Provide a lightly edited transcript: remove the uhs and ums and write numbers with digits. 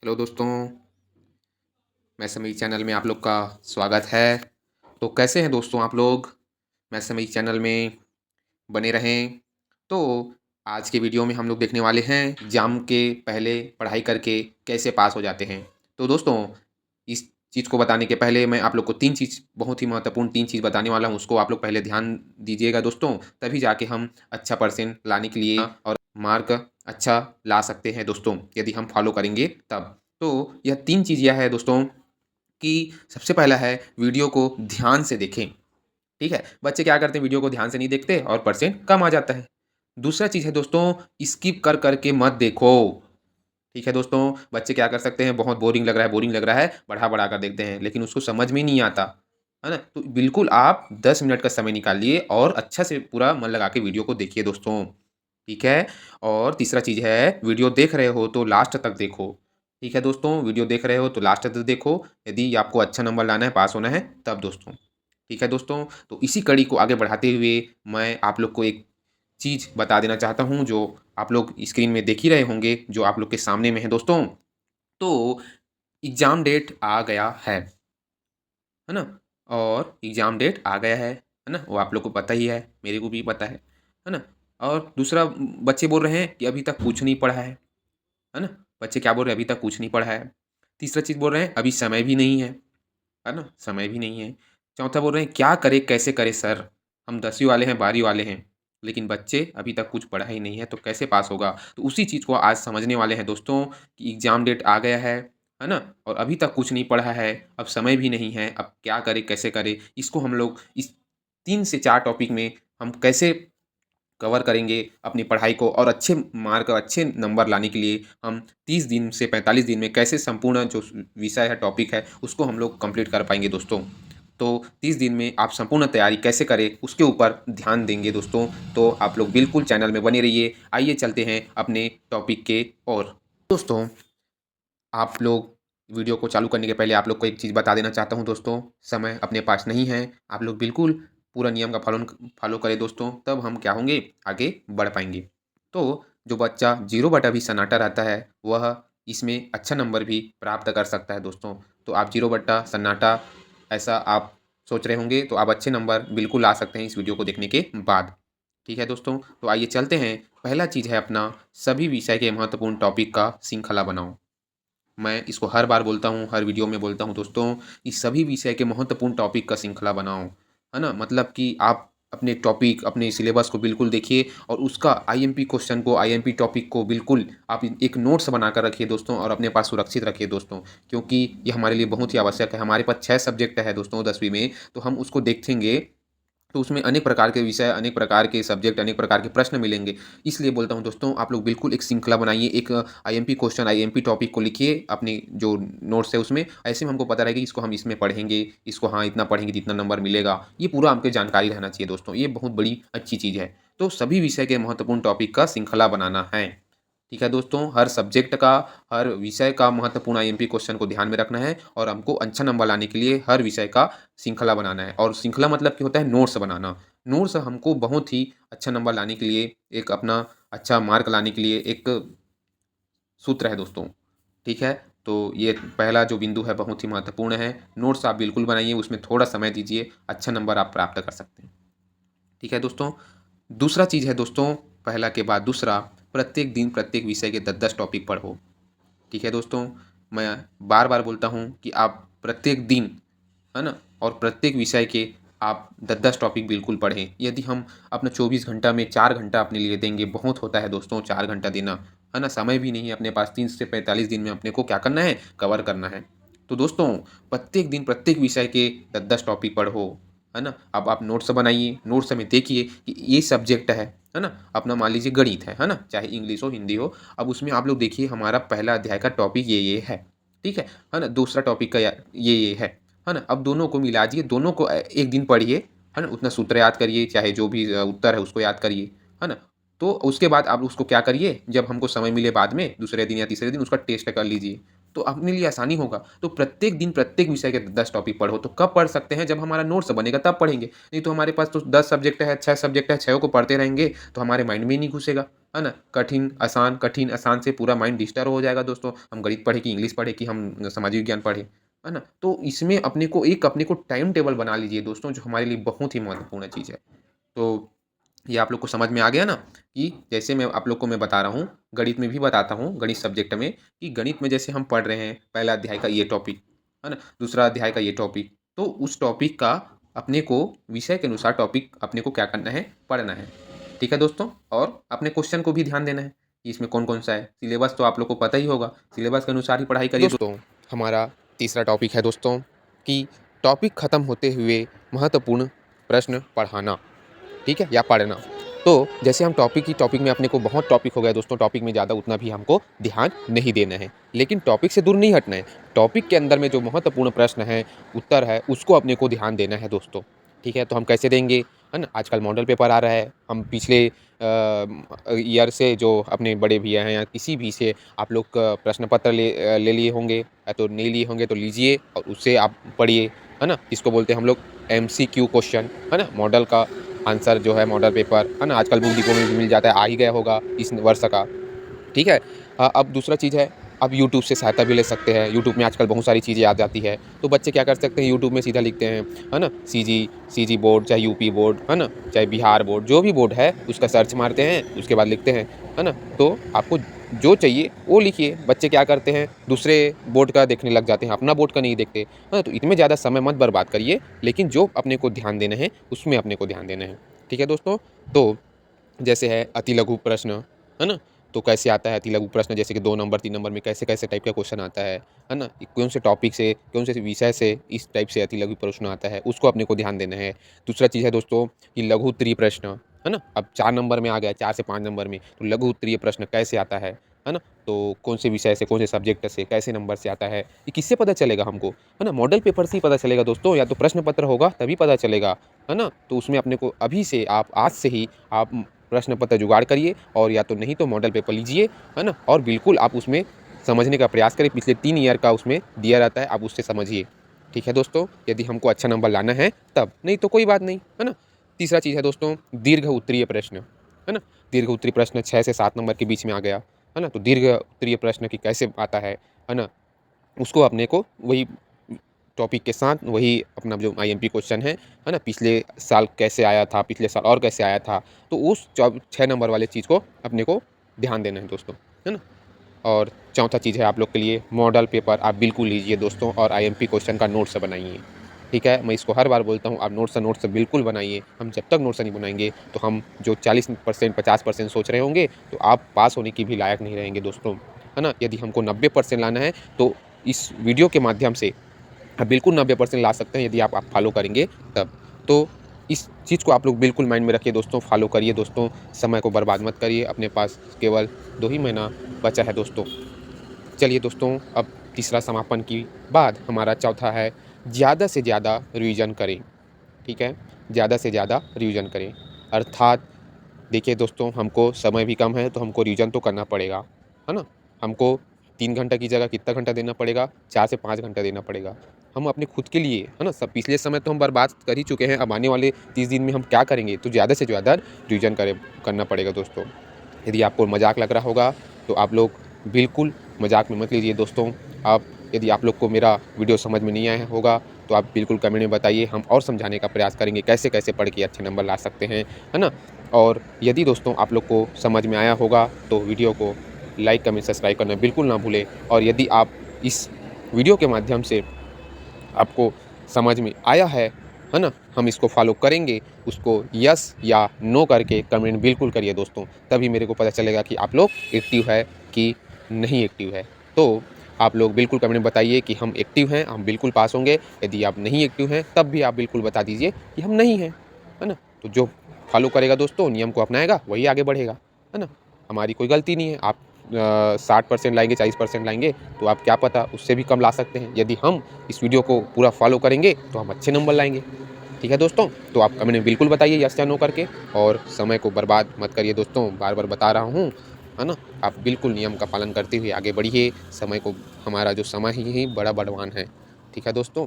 Hello दोस्तों, मैं Sameer channel में आप लोग का स्वागत है। तो कैसे हैं दोस्तों आप लोग? मैं समीर चैनल में बने रहें। तो आज के वीडियो में हम लोग देखने वाले हैं एग्ज़ाम के पहले पढ़ाई करके कैसे पास हो जाते हैं। तो दोस्तों, इस चीज़ को बताने के पहले मैं आप लोग को 3 चीज़, बहुत ही महत्वपूर्ण 3 चीज़ बताने वाला हूँ, उसको आप लोग पहले ध्यान दीजिएगा दोस्तों, तभी जाके हम अच्छा परसेंट लाने के लिए और मार्क अच्छा ला सकते हैं दोस्तों, यदि हम फॉलो करेंगे तब। तो यह 3 चीज़ यह है दोस्तों कि सबसे पहला है वीडियो को ध्यान से देखें, ठीक है? बच्चे क्या करते हैं, वीडियो को ध्यान से नहीं देखते और परसेंट कम आ जाता है। दूसरा चीज़ है दोस्तों, स्किप कर के मत देखो, ठीक है दोस्तों? बच्चे क्या कर सकते हैं, बहुत बोरिंग लग रहा है, बढ़ा-बढ़ा कर देखते हैं, लेकिन उसको समझ में नहीं आता, है ना? तो बिल्कुल आप 10 मिनट का समय निकालिए और अच्छा से पूरा मन लगा के वीडियो को देखिए दोस्तों, ठीक है? और तीसरा चीज़ है, वीडियो देख रहे हो तो लास्ट तक देखो, ठीक है दोस्तों? वीडियो देख रहे हो तो लास्ट तक देखो, यदि आपको अच्छा नंबर लाना है, पास होना है तब दोस्तों, ठीक है दोस्तों? तो इसी कड़ी को आगे बढ़ाते हुए मैं आप लोग को एक चीज़ बता देना चाहता हूँ, जो आप लोग स्क्रीन में देख ही रहे होंगे, जो आप लोग के सामने में है दोस्तों। तो एग्ज़ाम डेट आ गया है ना? और एग्ज़ाम डेट आ गया है ना? वो आप लोग को पता ही है, मेरे को भी पता है ना? और दूसरा बच्चे बोल रहे हैं कि अभी तक कुछ नहीं पढ़ा है ना? बच्चे क्या बोल रहे हैं, अभी तक कुछ नहीं पढ़ा है। तीसरा चीज़ बोल रहे हैं, अभी समय भी नहीं है ना? समय भी नहीं है। चौथा बोल रहे हैं, क्या करें, कैसे करें सर? हम 10वीं वाले हैं, 12वीं वाले हैं, लेकिन बच्चे अभी तक कुछ पढ़ा ही नहीं है, तो कैसे पास होगा? तो उसी चीज़ को आज समझने वाले हैं दोस्तों कि एग्ज़ाम डेट आ गया है ना? और अभी तक कुछ नहीं पढ़ा है, अब समय भी नहीं है, अब क्या करें, कैसे करें? इसको हम लोग इस 3 से 4 टॉपिक में हम कैसे कवर करेंगे अपनी पढ़ाई को, और अच्छे मार्क, अच्छे नंबर लाने के लिए हम 30 दिन से 45 दिन में कैसे संपूर्ण जो विषय है, टॉपिक है, उसको हम लोग कंप्लीट कर पाएँगे दोस्तों। तो 30 दिन में आप संपूर्ण तैयारी कैसे करें, उसके ऊपर ध्यान देंगे दोस्तों। तो आप लोग बिल्कुल चैनल में बने रहिए। आइए चलते हैं अपने टॉपिक के ओर। दोस्तों, आप लोग वीडियो को चालू करने के पहले आप लोग को एक चीज़ बता देना चाहता हूँ दोस्तों, समय अपने पास नहीं है। आप लोग बिल्कुल पूरा नियम का फॉलो करें दोस्तों, तब हम क्या होंगे, आगे बढ़ पाएँगे। तो जो बच्चा 0 बटा भी सन्नाटा रहता है, वह इसमें अच्छा नंबर भी प्राप्त कर सकता है दोस्तों। तो आप 0 बटा सन्नाटा ऐसा आप सोच रहे होंगे, तो आप अच्छे नंबर बिल्कुल ला सकते हैं इस वीडियो को देखने के बाद। ठीक है दोस्तों? तो आइए चलते हैं। पहला चीज़ है अपना, सभी विषय के महत्वपूर्ण टॉपिक का श्रृंखला बनाओ। मैं इसको हर बार बोलता हूँ, हर वीडियो में बोलता हूँ दोस्तों, कि सभी विषय के महत्वपूर्ण टॉपिक का श्रृंखला बनाओ, है ना? मतलब कि आप अपने टॉपिक, अपने सिलेबस को बिल्कुल देखिए और उसका आईएमपी क्वेश्चन को, आईएमपी टॉपिक को बिल्कुल आप एक नोट्स बनाकर रखिए दोस्तों, और अपने पास सुरक्षित रखिए दोस्तों, क्योंकि ये हमारे लिए बहुत ही आवश्यक है। हमारे पास 6 सब्जेक्ट है दोस्तों 10वीं में, तो हम उसको देखेंगे तो उसमें अनेक प्रकार के विषय, अनेक प्रकार के सब्जेक्ट, अनेक प्रकार के प्रश्न मिलेंगे। इसलिए बोलता हूँ दोस्तों, आप लोग बिल्कुल एक श्रृंखला बनाइए, एक आईएमपी क्वेश्चन, आईएमपी टॉपिक को लिखिए अपनी जो नोट्स है उसमें। ऐसे में हमको पता रहेगा कि इसको हम इसमें पढ़ेंगे, इसको हाँ, इतना पढ़ेंगे तो इतना नंबर मिलेगा। ये पूरा हमको जानकारी रहना चाहिए दोस्तों, ये बहुत बड़ी अच्छी चीज़ है। तो सभी विषय के महत्वपूर्ण टॉपिक का श्रृंखला बनाना है। ठीक है दोस्तों, हर सब्जेक्ट का, हर विषय का महत्वपूर्ण आईएमपी क्वेश्चन को ध्यान में रखना है, और हमको अच्छा नंबर लाने के लिए हर विषय का श्रृंखला बनाना है। और श्रृंखला मतलब कि होता है नोट्स बनाना। नोट्स हमको बहुत ही अच्छा नंबर लाने के लिए, एक अपना अच्छा मार्क लाने के लिए एक सूत्र है दोस्तों, ठीक है? तो ये पहला जो बिंदु है बहुत ही महत्वपूर्ण है। नोट्स आप बिल्कुल बनाइए, उसमें थोड़ा समय दीजिए, अच्छा नंबर आप प्राप्त कर सकते हैं। ठीक है दोस्तों? दूसरा चीज़ है दोस्तों, पहला के बाद दूसरा, प्रत्येक दिन प्रत्येक विषय के 10-10 टॉपिक पढ़ो। ठीक है दोस्तों? मैं बार-बार बोलता हूँ कि आप प्रत्येक दिन, है ना? और प्रत्येक विषय के आप 10-10 टॉपिक बिल्कुल पढ़ें। यदि हम अपना 24 घंटा में 4 घंटा अपने लिए देंगे, बहुत होता है दोस्तों 4 घंटा देना, है ना? समय भी नहीं है अपने पास, 30 से 45 दिन में अपने को क्या करना है, कवर करना है। तो दोस्तों, प्रत्येक दिन प्रत्येक विषय के 10-10 टॉपिक पढ़ो, है ना? अब आप नोट्स बनाइए, नोट्स में देखिए कि ये सब्जेक्ट है ना? अपना मान लीजिए गणित है ना? चाहे इंग्लिश हो, हिंदी हो, अब उसमें आप लोग देखिए हमारा पहला अध्याय का टॉपिक ये है, ठीक है ना? दूसरा टॉपिक का ये है ना? अब दोनों को मिला दिए, दोनों को एक दिन पढ़िए, है ना? उतना सूत्र याद करिए, चाहे जो भी उत्तर है उसको याद करिए, है ना? तो उसके बाद आप उसको क्या करिए, जब हमको समय मिले बाद में दूसरे दिन या तीसरे दिन उसका टेस्ट कर लीजिए, तो अपने लिए आसानी होगा। तो प्रत्येक दिन प्रत्येक विषय के 10 टॉपिक पढ़ो। तो कब पढ़ सकते हैं, जब हमारा नोट्स बनेगा तब पढ़ेंगे, नहीं तो हमारे पास तो 10 सब्जेक्ट है, 6 सब्जेक्ट है, 6 को पढ़ते रहेंगे तो हमारे माइंड में ही नहीं घुसेगा। है ना? कठिन आसान से पूरा माइंड डिस्टर्ब हो जाएगा दोस्तों। हम गणित पढ़े कि इंग्लिश पढ़े कि हम सामाजिक विज्ञान पढ़े, है ना? तो इसमें अपने को टाइम टेबल बना लीजिए दोस्तों, जो हमारे लिए बहुत ही महत्वपूर्ण चीज़ है। तो ये आप लोग को समझ में आ गया ना कि जैसे मैं आप लोग को मैं बता रहा हूँ, गणित में भी बताता हूँ, गणित सब्जेक्ट में कि गणित में जैसे हम पढ़ रहे हैं, पहला अध्याय का ये टॉपिक, है ना? दूसरा अध्याय का ये टॉपिक, तो उस टॉपिक का अपने को विषय के अनुसार टॉपिक अपने को क्या करना है, पढ़ना है। ठीक है दोस्तों? और अपने क्वेश्चन को भी ध्यान देना है कि इसमें कौन-कौन सा है। सिलेबस तो आप लोग को पता ही होगा, सिलेबस के अनुसार ही पढ़ाई करिए दोस्तों। हमारा तीसरा टॉपिक है दोस्तों कि टॉपिक खत्म होते हुए महत्वपूर्ण प्रश्न पढ़ाना। ठीक है? या पढ़ना। तो जैसे हम टॉपिक में अपने को बहुत टॉपिक हो गया दोस्तों, टॉपिक में ज़्यादा उतना भी हमको ध्यान नहीं देना है। लेकिन टॉपिक से दूर नहीं हटना है। टॉपिक के अंदर में जो महत्वपूर्ण प्रश्न है, उत्तर है, उसको अपने को ध्यान देना है दोस्तों। ठीक है? तो हम कैसे देंगे? है ना? आजकल मॉडल पेपर आ रहा है। हम पिछले ईयर से जो अपने बड़े भैया हैं या किसी भी से आप लोग का प्रश्न पत्र ले लिए होंगे, या तो नहीं लिए होंगे तो लीजिए और उससे आप पढ़िए। है ना? इसको बोलते हैं हम लोग एमसीक्यू क्वेश्चन, है ना? मॉडल का आंसर जो है मॉडल पेपर, है ना? आजकल बुक डिपो में भी मिल जाता है, आ ही गया होगा इस वर्ष का। ठीक है? अब दूसरा चीज़ है, अब यूट्यूब से सहायता भी ले सकते हैं। यूट्यूब में आजकल बहुत सारी चीज़ें आ जाती है, तो बच्चे क्या कर सकते हैं, यूट्यूब में सीधा लिखते हैं, है ना? सीजी बोर्ड, चाहे यूपी बोर्ड, है ना? चाहे बिहार बोर्ड, जो भी बोर्ड है उसका सर्च मारते हैं, उसके बाद लिखते हैं, है ना? तो आपको जो चाहिए वो लिखिए। बच्चे क्या करते हैं, दूसरे बोर्ड का देखने लग जाते हैं, अपना बोर्ड का नहीं देखते, है ना? तो इनमें ज़्यादा समय मत बर्बाद करिए, लेकिन जो अपने को ध्यान देना है, उसमें अपने को ध्यान देना है। ठीक है दोस्तों? तो जैसे है अति लघु प्रश्न, है ना? तो कैसे आता है अति लघु प्रश्न, जैसे कि 2 नंबर 3 नंबर में कैसे-कैसे टाइप का क्वेश्चन आता है ना? कौन से टॉपिक से, कौन से विषय से इस टाइप से अति लघु प्रश्न आता है, उसको अपने को ध्यान देना है। दूसरा चीज़ है दोस्तों कि लघु उत्तरीय प्रश्न, है ना? अब 4 नंबर में आ गया, 4 से 5 नंबर में, तो लघु उत्तरीय प्रश्न कैसे आता है ना? तो कौन से विषय से, कौन से सब्जेक्ट से, कैसे नंबर से आता है, ये किससे पता चलेगा हमको, है ना? मॉडल पेपर से ही पता चलेगा दोस्तों, या तो प्रश्न पत्र होगा तभी पता चलेगा, है ना? तो उसमें अपने को अभी से आप आज से ही आप प्रश्न पत्र जुगाड़ करिए, और या तो नहीं तो मॉडल पेपर लीजिए, है ना? और बिल्कुल आप उसमें समझने का प्रयास करें, पिछले 3 ईयर का उसमें दिया रहता है, आप उससे समझिए। ठीक है दोस्तों? यदि हमको अच्छा नंबर लाना है तब, नहीं तो कोई बात नहीं, है ना? तीसरा चीज़ है दोस्तों दीर्घ उत्तरीय प्रश्न, है ना? दीर्घ उत्तरीय प्रश्न 6 से 7 नंबर के बीच में आ गया, है ना? तो दीर्घ उत्तरीय प्रश्न की कैसे आता है ना? उसको अपने को वही टॉपिक के साथ वही अपना जो आईएमपी क्वेश्चन है ना? पिछले साल कैसे आया था, पिछले साल और कैसे आया था, तो उस 6 नंबर वाले चीज़ को अपने को ध्यान देना है दोस्तों, है ना? और चौथा चीज़ है आप लोग के लिए मॉडल पेपर आप बिल्कुल लीजिए दोस्तों, और आईएमपी क्वेश्चन का नोट्स बनाइए। ठीक है? मैं इसको हर बार बोलता हूँ, आप नोट्स बिल्कुल बनाइए। हम जब तक नोट्स नहीं बनाएँगे, तो हम जो 40% 50% सोच रहे होंगे, तो आप पास होने की भी लायक नहीं रहेंगे दोस्तों, है ना? यदि हमको 90% लाना है, तो इस वीडियो के माध्यम से आप बिल्कुल 90% ला सकते हैं, यदि आप फ़ॉलो करेंगे तब। तो इस चीज़ को आप लोग बिल्कुल माइंड में रखिए दोस्तों, फ़ॉलो करिए दोस्तों, समय को बर्बाद मत करिए, अपने पास केवल 2 ही महीना बचा है दोस्तों। चलिए दोस्तों, अब तीसरा समापन की बाद हमारा चौथा है ज़्यादा से ज़्यादा रिवीजन करें। ठीक है? ज़्यादा से ज़्यादा रिवीजन करें। अर्थात देखिए दोस्तों, हमको समय भी कम है, तो हमको रिवीजन तो करना पड़ेगा, है ना? हमको 3 घंटा की जगह कितना घंटा देना पड़ेगा? 4 से 5 घंटा देना पड़ेगा। हम अपने खुद के लिए, है ना? सब पिछले समय तो हम बर्बाद कर ही चुके हैं, अब आने वाले 30 दिन में हम क्या करेंगे? तो ज़्यादा से ज़्यादा रिवीजन करना पड़ेगा दोस्तों। यदि आपको मज़ाक लग रहा होगा, तो आप लोग बिल्कुल मज़ाक में मत लीजिए दोस्तों। यदि आप लोग को मेरा वीडियो समझ में नहीं आया होगा, तो आप बिल्कुल कमेंट में बताइए, हम और समझाने का प्रयास करेंगे कैसे-कैसे पढ़ के अच्छे नंबर ला सकते हैं, है ना? और यदि दोस्तों आप लोग को समझ में आया होगा, तो वीडियो को लाइक, कमेंट, सब्सक्राइब करना बिल्कुल ना भूलें। और यदि आप इस वीडियो के माध्यम से आपको समझ में आया है ना? हम इसको फ़ॉलो करेंगे, उसको यस या नो करके कमेंट बिल्कुल करिए दोस्तों, तभी मेरे को पता चलेगा कि आप लोग एक्टिव है कि नहीं एक्टिव है। तो आप लोग बिल्कुल कमेंट में बताइए कि हम एक्टिव हैं, हम बिल्कुल पास होंगे। यदि आप नहीं एक्टिव हैं, तब भी आप बिल्कुल बता दीजिए कि हम नहीं हैं, है ना? तो जो फ़ॉलो करेगा दोस्तों, नियम को अपनाएगा, वही आगे बढ़ेगा, है ना? हमारी कोई गलती नहीं है। आप 60% लाएँगे, 40% लाएँगे, तो आप क्या पता उससे भी कम ला सकते हैं। यदि हम इस वीडियो को पूरा फ़ॉलो करेंगे, तो हम अच्छे नंबर लाएँगे। ठीक है दोस्तों? तो आप कमेंट में बिल्कुल बताइए यस या नो करके, और समय को बर्बाद मत करिए दोस्तों, बार-बार बता रहा हूँ, है ना? आप बिल्कुल नियम का पालन करते हुए आगे बढ़िए, समय को हमारा जो समय ही बड़ा बलवान है। ठीक है दोस्तों?